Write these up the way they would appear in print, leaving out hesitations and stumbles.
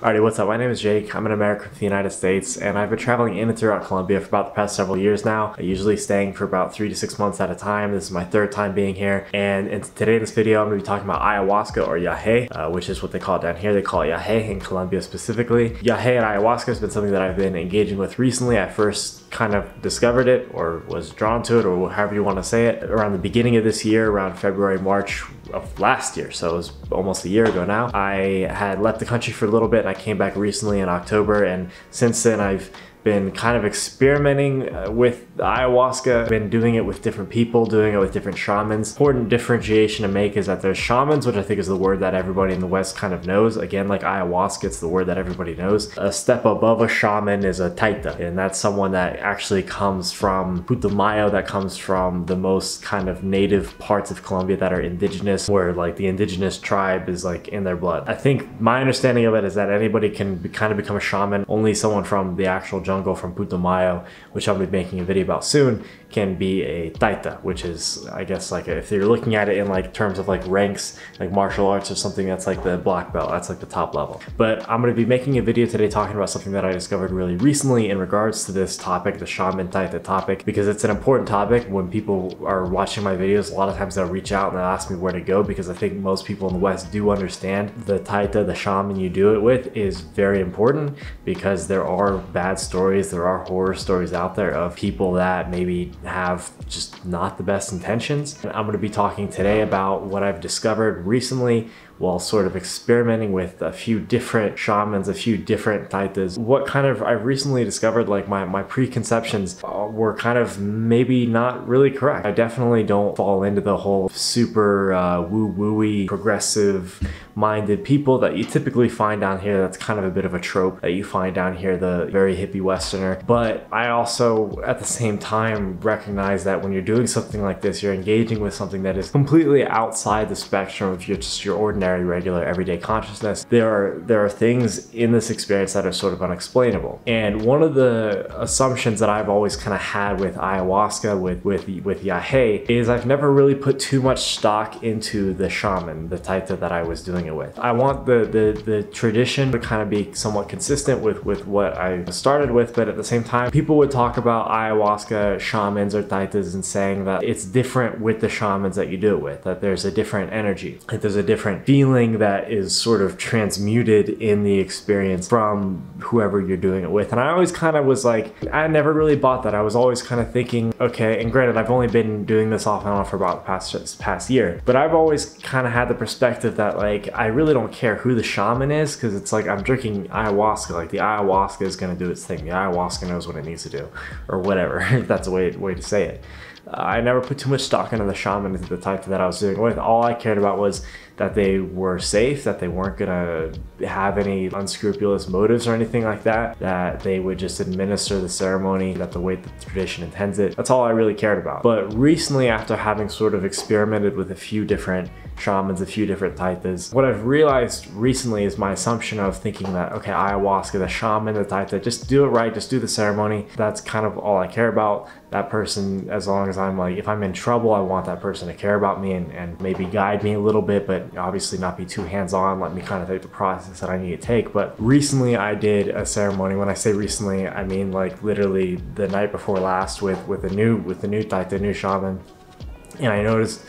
Alrighty, what's up? My name is Jake. I'm an American from the United States, and I've been traveling in and throughout Colombia for about the past several years now. Usually staying for about 3 to 6 months at a time. This is my third time being here, and today in this video I'm going to be talking about ayahuasca or yahe, which is what they call it down here. They call it yahe in Colombia specifically. Yahe and ayahuasca has been something that I've been engaging with recently. I first kind of discovered it or was drawn to it, or however you want to say it, around the beginning of this year, around February, March of last year. So it was almost a year ago now. I had left the country for a little bit and I came back recently in October, and since then I've been kind of experimenting with ayahuasca. Been doing it with different people, doing it with different shamans. Important differentiation to make is that there's shamans, which I think is the word that everybody in the West kind of knows. Again, like ayahuasca, it's the word that everybody knows. A step above a shaman is a Taita, and that's someone that actually comes from Putumayo, that comes from the most kind of native parts of Colombia that are indigenous, where like the indigenous tribe is like in their blood. I think my understanding of it is that anybody can kind of become a shaman. Only someone from the actual jungle from Putumayo, which I'll be making a video about soon, can be a Taita, which is, I guess, like if you're looking at it in like terms of like ranks, like martial arts or something, that's like the black belt, that's like the top level. But I'm going to be making a video today talking about something that I discovered really recently in regards to this topic, the Shaman Taita topic, because it's an important topic. When people are watching my videos, a lot of times they'll reach out and they'll ask me where to go, because I think most people in the West do understand the Taita, the shaman you do it with, is very important, because there are bad stories, there are horror stories out there of people that maybe have just not the best intentions. And I'm going to be talking today about what I've discovered recently while sort of experimenting with a few different shamans, a few different taitas. What kind of I've recently discovered, like my preconceptions were kind of maybe not really correct. I definitely don't fall into the whole super woo-woo-y, progressive minded people that you typically find down here. That's kind of a bit of a trope that you find down here, the very hippie Westerner. But I also at the same time recognize that when you're doing something like this, you're engaging with something that is completely outside the spectrum of your ordinary, regular, everyday consciousness. There are things in this experience that are sort of unexplainable. And one of the assumptions that I've always kind of had with ayahuasca, with yahe, is I've never really put too much stock into the shaman, the taita that I was doing it with. I want the tradition to kind of be somewhat consistent with what I started with, but at the same time, people would talk about ayahuasca shamans or taitas and saying that it's different with the shamans that you do it with, that there's a different energy, that there's a different feeling that is sort of transmuted in the experience from whoever you're doing it with. And I always kind of was like, I never really bought that. I was always kind of thinking, okay, and granted, I've only been doing this off and on for about the past year, but I've always kind of had the perspective that like, I really don't care who the shaman is, because it's like I'm drinking ayahuasca, like the ayahuasca is going to do its thing. The ayahuasca knows what it needs to do, or whatever, if that's a way to say it. I never put too much stock into the shaman, into the type that I was doing with. All I cared about was that they were safe, that they weren't gonna have any unscrupulous motives or anything like that, that they would just administer the ceremony that the way that the tradition intends it. That's all I really cared about. But recently, after having sort of experimented with a few different shamans, a few different taitas, what I've realized recently is my assumption of thinking that, okay, ayahuasca, the shaman, the taita, just do it right, just do the ceremony. That's kind of all I care about. That person, as long as I'm like, if I'm in trouble, I want that person to care about me and maybe guide me a little bit, but obviously not be too hands-on, let me kind of take the process that I need to take. But recently I did a ceremony. When I say recently, I mean like literally the night before last with the new taita, new shaman, and I noticed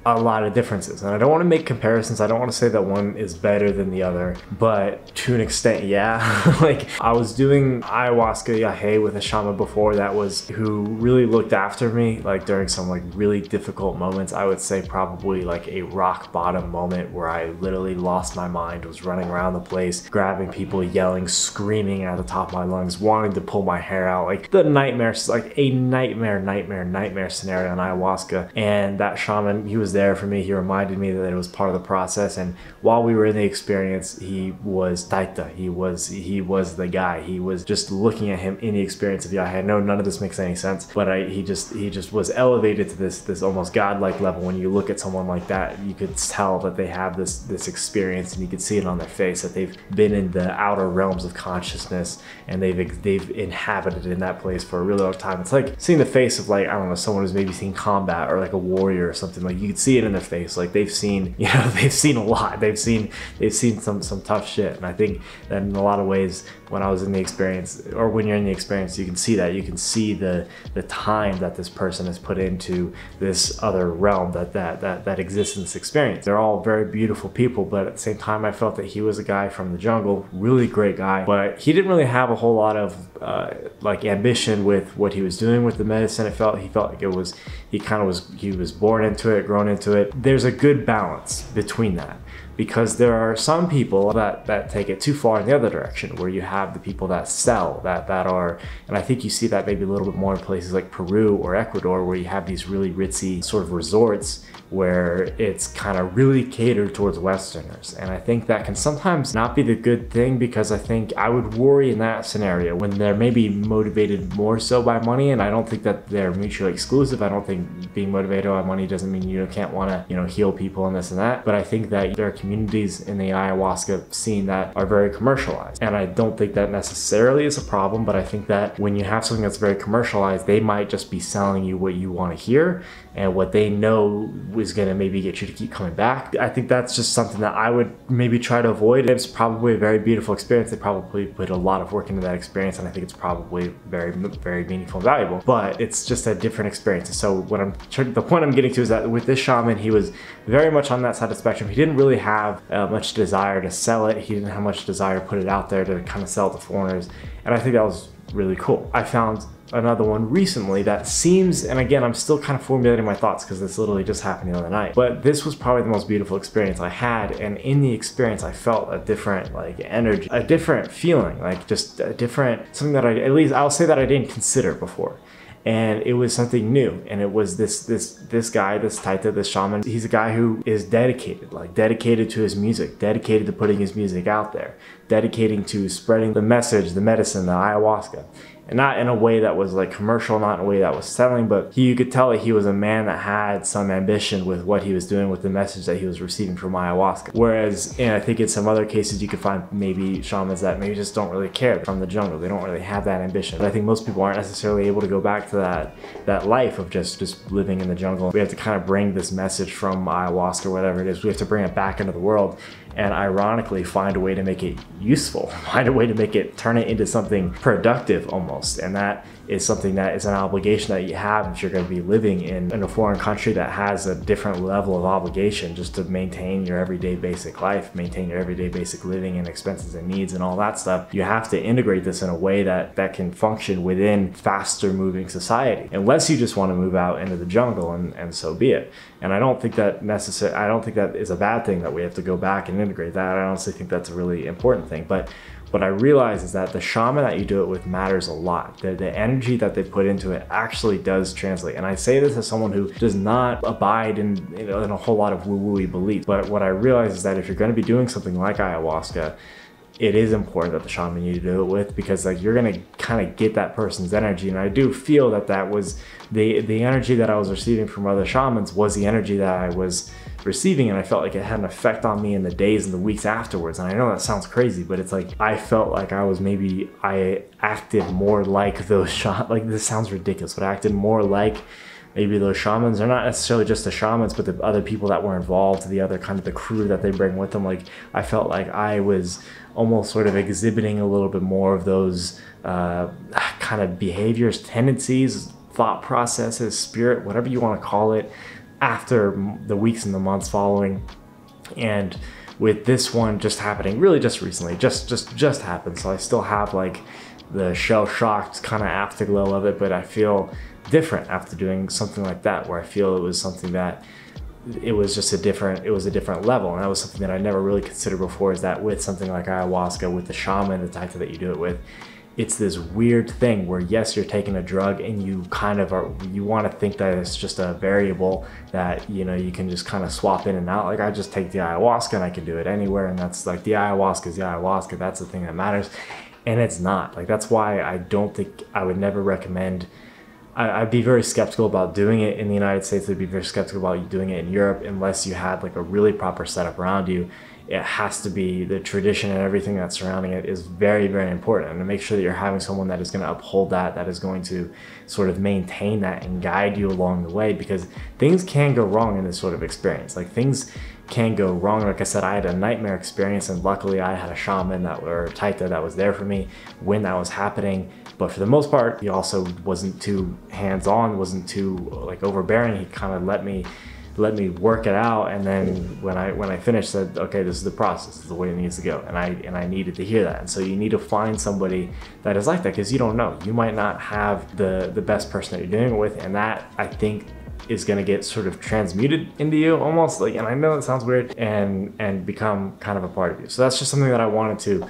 a lot of differences. And I don't want to make comparisons. I don't want to say that one is better than the other, but to an extent, yeah. Like I was doing ayahuasca yahe with a shaman before who really looked after me, like during some like really difficult moments. I would say probably like a rock bottom moment where I literally lost my mind, was running around the place, grabbing people, yelling, screaming at the top of my lungs, wanting to pull my hair out, like the nightmares, like a nightmare scenario on ayahuasca. And that shaman, he was there for me. He reminded me that it was part of the process, and while we were in the experience, he was Taita. He was the guy. He was just looking at him in the experience of Yahe. I know none of this makes any sense, but he just was elevated to this almost godlike level. When you look at someone like that, you could tell that they have this experience, and you could see it on their face that they've been in the outer realms of consciousness, and they've inhabited in that place for a really long time. It's like seeing the face of, like, I don't know, someone who's maybe seen combat, or like a warrior or something. Like you could see it in their face. Like they've seen, you know, they've seen a lot. They've seen some tough shit. And I think that in a lot of ways, when I was in the experience, or when you're in the experience, you can see that. You can see the time that this person has put into this other realm that exists in this experience. They're all very beautiful people, but at the same time, I felt that he was a guy from the jungle, really great guy, but he didn't really have a whole lot of like ambition with what he was doing with the medicine. He felt like he was born into it, grown into it. There's a good balance between that, because there are some people that take it too far in the other direction, where you have the people that sell, that are, and I think you see that maybe a little bit more in places like Peru or Ecuador, where you have these really ritzy sort of resorts where it's kind of really catered towards Westerners. And I think that can sometimes not be the good thing, because I think I would worry in that scenario when they're maybe motivated more so by money. And I don't think that they're mutually exclusive. I don't think being motivated by money doesn't mean you can't want to, you know, heal people and this and that. But I think that there are communities in the ayahuasca scene that are very commercialized. And I don't think that necessarily is a problem, but I think that when you have something that's very commercialized, they might just be selling you what you want to hear and what they know is going to maybe get you to keep coming back. I think that's just something that I would maybe try to avoid. It's probably a very beautiful experience. They probably put a lot of work into that experience, and I think it's probably very, very meaningful and valuable, but it's just a different experience. So the point I'm getting to is that with this shaman, he was very much on that side of the spectrum. He didn't really have much desire to sell it. He didn't have much desire to put it out there to kind of sell it to foreigners. And I think that was really cool. I found another one recently that seems, and again, I'm still kind of formulating my thoughts because this literally just happened the other night, but this was probably the most beautiful experience I had. And in the experience, I felt a different like energy, a different feeling, like just a different, something that at least I'll say that I didn't consider before. And it was something new. And it was this guy, this Taita, this shaman. He's a guy who is dedicated to his music, dedicated to putting his music out there, dedicating to spreading the message, the medicine, the ayahuasca. And not in a way that was like commercial, not in a way that was selling, but you could tell that he was a man that had some ambition with what he was doing with the message that he was receiving from ayahuasca. Whereas, and I think in some other cases you could find maybe shamans that maybe just don't really care from the jungle. They don't really have that ambition. But I think most people aren't necessarily able to go back to that life of just living in the jungle. We have to kind of bring this message from ayahuasca or whatever it is. We have to bring it back into the world, and ironically find a way to make it useful, find a way to make it, turn it into something productive almost. And that is something that is an obligation that you have if you're going to be living in a foreign country that has a different level of obligation just to maintain your everyday basic life, maintain your everyday basic living and expenses and needs and all that stuff. You have to integrate this in a way that can function within faster moving society, unless you just want to move out into the jungle, and so be it. And I don't think that I don't think that is a bad thing that we have to go back and integrate that. I honestly think that's a really important thing. But what I realize is that the shaman that you do it with matters a lot. The energy that they put into it actually does translate. And I say this as someone who does not abide in a whole lot of woo-woo-y beliefs. But what I realize is that if you're going to be doing something like ayahuasca, it is important that the shaman you do it with, because like you're gonna kind of get that person's energy. And I do feel that was the energy that I was receiving from other shamans was the energy that I was receiving, and I felt like it had an effect on me in the days and the weeks afterwards. And I know that sounds crazy, but it's like I felt like I acted more like those shamans. Like, this sounds ridiculous, but I acted more like maybe those shamans. Are not necessarily just the shamans, but the other people that were involved, the other kind of the crew that they bring with them. Like, I felt like I was almost sort of exhibiting a little bit more of those kind of behaviors, tendencies, thought processes, spirit, whatever you want to call it, after the weeks and the months following. And with this one just happening really just recently, just happened, so I still have like the shell-shocked kind of afterglow of it, but I feel different after doing something like that, where I feel it was something that it was a different level. And that was something that I never really considered before, is that with something like ayahuasca, with the shaman, the Taita that you do it with, it's this weird thing where, yes, you're taking a drug and you kind of you want to think that it's just a variable that, you know, you can just kind of swap in and out. Like, I just take the ayahuasca and I can do it anywhere, and that's like, the ayahuasca is the ayahuasca, that's the thing that matters. And it's not. Like, that's why I don't think, I would never recommend, I'd be very skeptical about doing it in the United States. I'd be very skeptical about doing it in Europe unless you had like a really proper setup around you. it has to be the tradition and everything that's surrounding it is very, very important. And to make sure that you're having someone that is going to uphold that, that is going to sort of maintain that and guide you along the way, because things can go wrong in this sort of experience. Like, things can go wrong. Like I said, I had a nightmare experience, and luckily I had a shaman or Taita that was there for me when that was happening. But for the most part, he also wasn't too hands-on, wasn't too like overbearing. He kind of let me work it out, and then when I finished, said, okay, this is the process, this is the way it needs to go. And I needed to hear that. And so you need to find somebody that is like that, because you don't know, you might not have the best person that you're doing it with, and that, I think, is going to get sort of transmuted into you almost, like, and I know it sounds weird, and become kind of a part of you. So that's just something that I wanted to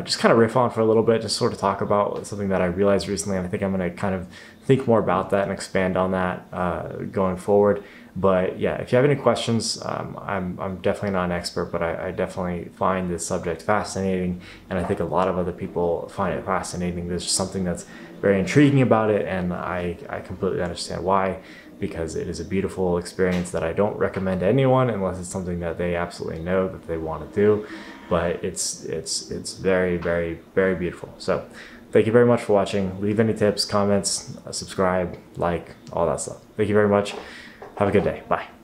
just kind of riff on for a little bit, just sort of talk about something that I realized recently, and I think I'm going to kind of think more about that and expand on that going forward. But yeah, if you have any questions, I'm definitely not an expert, but I definitely find this subject fascinating, and I think a lot of other people find it fascinating. There's just something that's very intriguing about it, and I completely understand why, because it is a beautiful experience that I don't recommend to anyone unless it's something that they absolutely know that they want to do. But it's very, very, very beautiful. So thank you very much for watching. Leave any tips, comments, subscribe, like, all that stuff. Thank you very much. Have a good day. Bye.